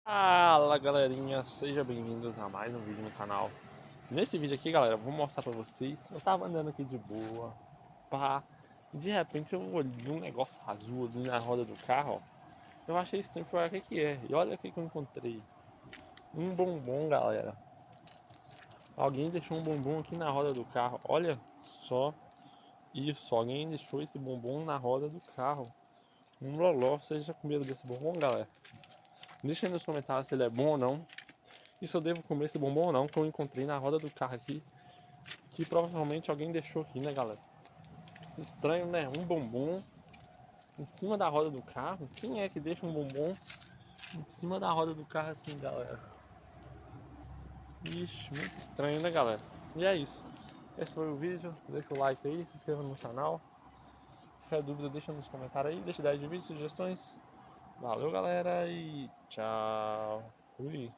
Fala galerinha, sejam bem-vindos a mais um vídeo no canal. Nesse vídeo aqui, galera, eu vou mostrar pra vocês. Eu tava andando aqui de boa, pá, e de repente eu olhei um negócio azul ali na roda do carro, ó. Eu achei estranho, falei, o que que é? E olha o que que eu encontrei. Um bombom, galera. Alguém deixou um bombom aqui na roda do carro. Olha só isso, alguém deixou esse bombom na roda do carro. Um loló, vocês já comeram desse bombom, galera? Deixa aí nos comentários se ele é bom ou não. E se eu devo comer esse bombom ou não, que eu encontrei na roda do carro aqui, que provavelmente alguém deixou aqui, né, galera? Estranho, né? Um bombom em cima da roda do carro. Quem é que deixa um bombom em cima da roda do carro assim, galera? Ixi, muito estranho, né, galera? E é isso. Esse foi o vídeo. Deixa o like aí, se inscreva no canal. Qualquer dúvida, deixa nos comentários aí. Deixa ideia de vídeo, sugestões. Valeu, galera, e tchau. Fui.